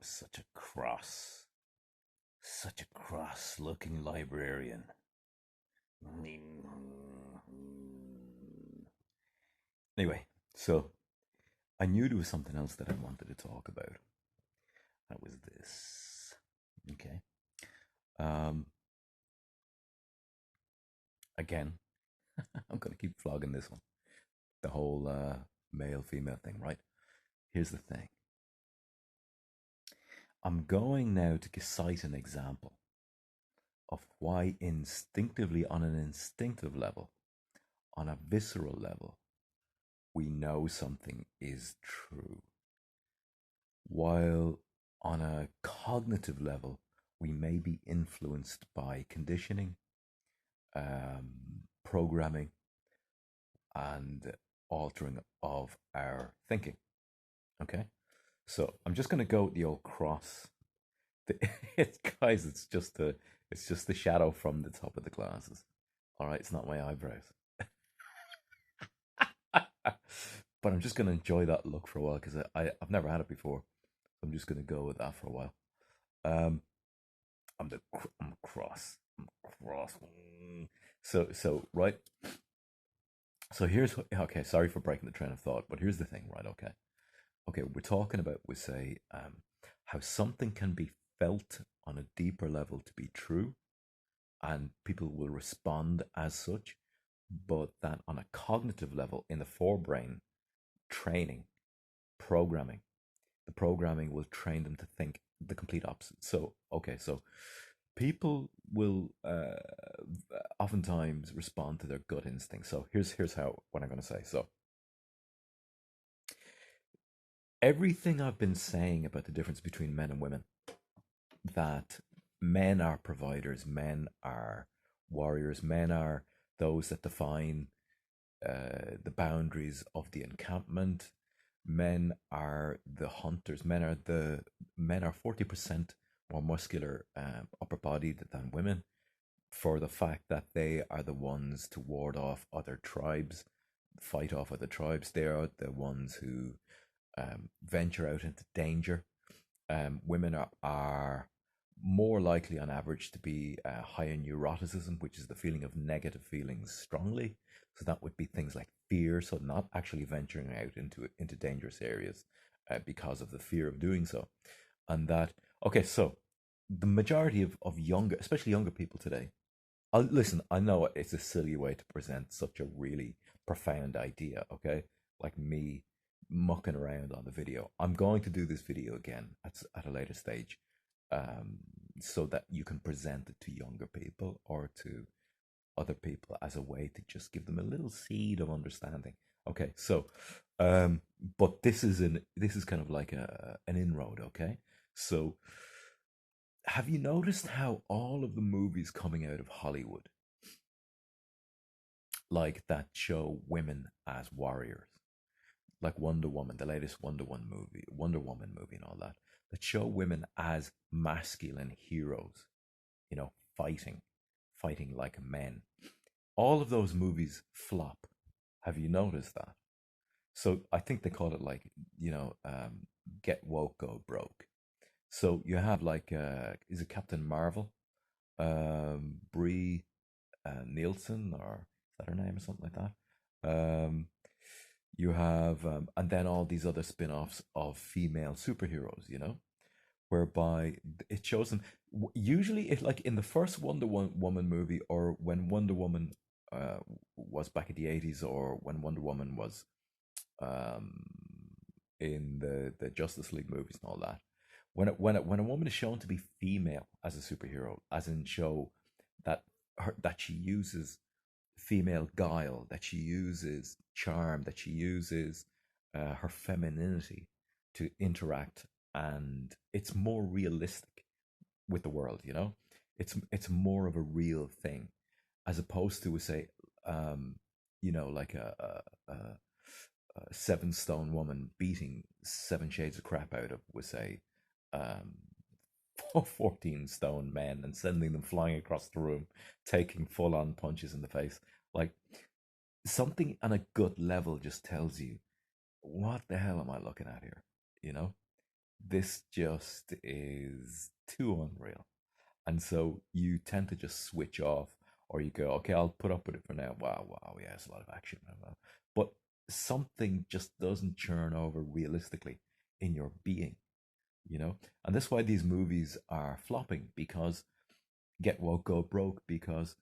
such a cross looking librarian. Anyway, so I knew there was something else that I wanted to talk about. That was this. Okay. Um, Again, I'm going to keep flogging this one. The whole male female thing, right? Here's the thing. I'm going now to cite an example of why instinctively, on an instinctive level, on a visceral level, we know something is true, while on a cognitive level, we may be influenced by conditioning, programming, and altering of our thinking. Okay, so I'm just going to go with the old cross. It's guys, it's just the shadow from the top of the glasses. All right, it's not my eyebrows. But I'm just going to enjoy that look for a while because I've never had it before. I'm just going to go with that for a while. Um, I'm cross. I'm cross. So right. So here's okay. Sorry for breaking the train of thought, but here's the thing, right? Okay. We're talking about we say how something can be felt on a deeper level to be true, and people will respond as such, but that on a cognitive level in the forebrain, training, programming, the programming will train them to think the complete opposite. So okay, so people will oftentimes respond to their gut instinct. So here's how what I'm going to say. So everything I've been saying about the difference between men and women, that men are providers, men are warriors, men are those that define the boundaries of the encampment. Men are the hunters. Men are 40% more muscular, upper bodied than women, for the fact that they are the ones to ward off other tribes, fight off other tribes. They are the ones who venture out into danger. Women are more likely on average to be high in neuroticism, which is the feeling of negative feelings strongly. So that would be things like fear, so not actually venturing out into dangerous areas because of the fear of doing so. And that okay, so the majority of younger, especially younger people today, listen, I know it's a silly way to present such a really profound idea, okay? Like me mucking around on the video. I'm going to do this video again at a later stage, um, so that you can present it to younger people or to other people as a way to just give them a little seed of understanding. Okay, so, um, but this is kind of like an inroad, okay? So, have you noticed how all of the movies coming out of Hollywood, like that show women as warriors, like Wonder Woman, the latest Wonder Woman movie, and all that, that show women as masculine heroes, you know, fighting like men. All of those movies flop. Have you noticed that? So I think they call it like, get woke, go broke. So you have like, is it Captain Marvel? Brie Nielsen, or is that her name or something like that? You have, and then all these other spin offs of female superheroes, whereby it shows them. Usually, it like in the first Woman movie, or when Wonder Woman was back in the 80s, or when Wonder Woman was um, in the Justice League movies and all that. When a woman is shown to be female as a superhero, as in show that that she uses female guile, that she uses charm, that she uses her femininity to interact, and it's more realistic with the world. It's more of a real thing, as opposed to say, um, like a 7 stone woman beating 7 shades of crap out of, we say, um, 14 stone men and sending them flying across the room, taking full on punches in the face. Like, something on a gut level just tells you, what the hell am I looking at here? You know? this just is too unreal. And so you tend to just switch off, or you go, okay, I'll put up with it for now. Wow, wow, yeah, it's a lot of action. But something just doesn't churn over realistically in your being, you know? And that's why these movies are flopping, because Get Woke, Go Broke, because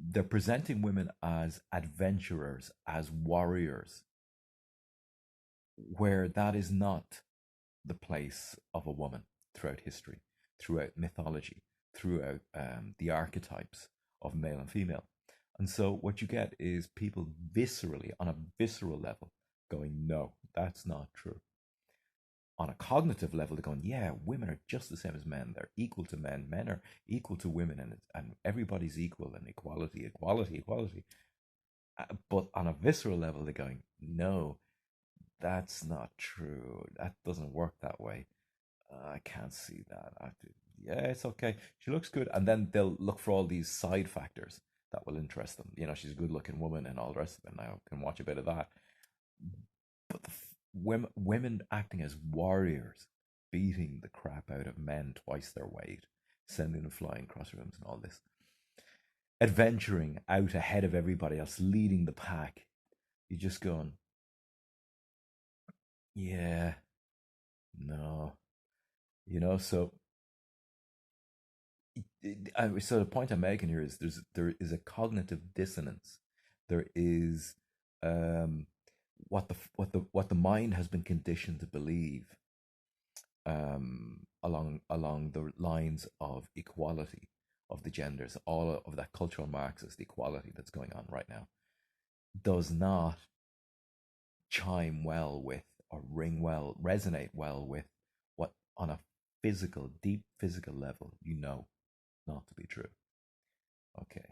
they're presenting women as adventurers, as warriors, where that is not the place of a woman throughout history, throughout mythology, throughout the archetypes of male and female. And so what you get is people viscerally, on a visceral level, going, no, that's not true. On a cognitive level, they're going, yeah, women are just the same as men. They're equal to men. Men are equal to women, and everybody's equal, and equality, equality, equality. But on a visceral level, they're going, no, that's not true. That doesn't work that way. I can't see that. Yeah, it's okay. She looks good. And then they'll look for all these side factors that will interest them. You know, she's a good looking woman and all the rest of it. Now can watch a bit of that. But women acting as warriors, beating the crap out of men twice their weight, sending them flying across rooms and all this, adventuring out ahead of everybody else, leading the pack. You're just going, yeah, no, so so the point I'm making here is there is a cognitive dissonance. There is um, what the mind has been conditioned to believe, along the lines of equality of the genders, all of that cultural Marxist equality that's going on right now, does not chime well with, or ring well, resonate well with what, on a physical, deep physical level, not to be true. Okay.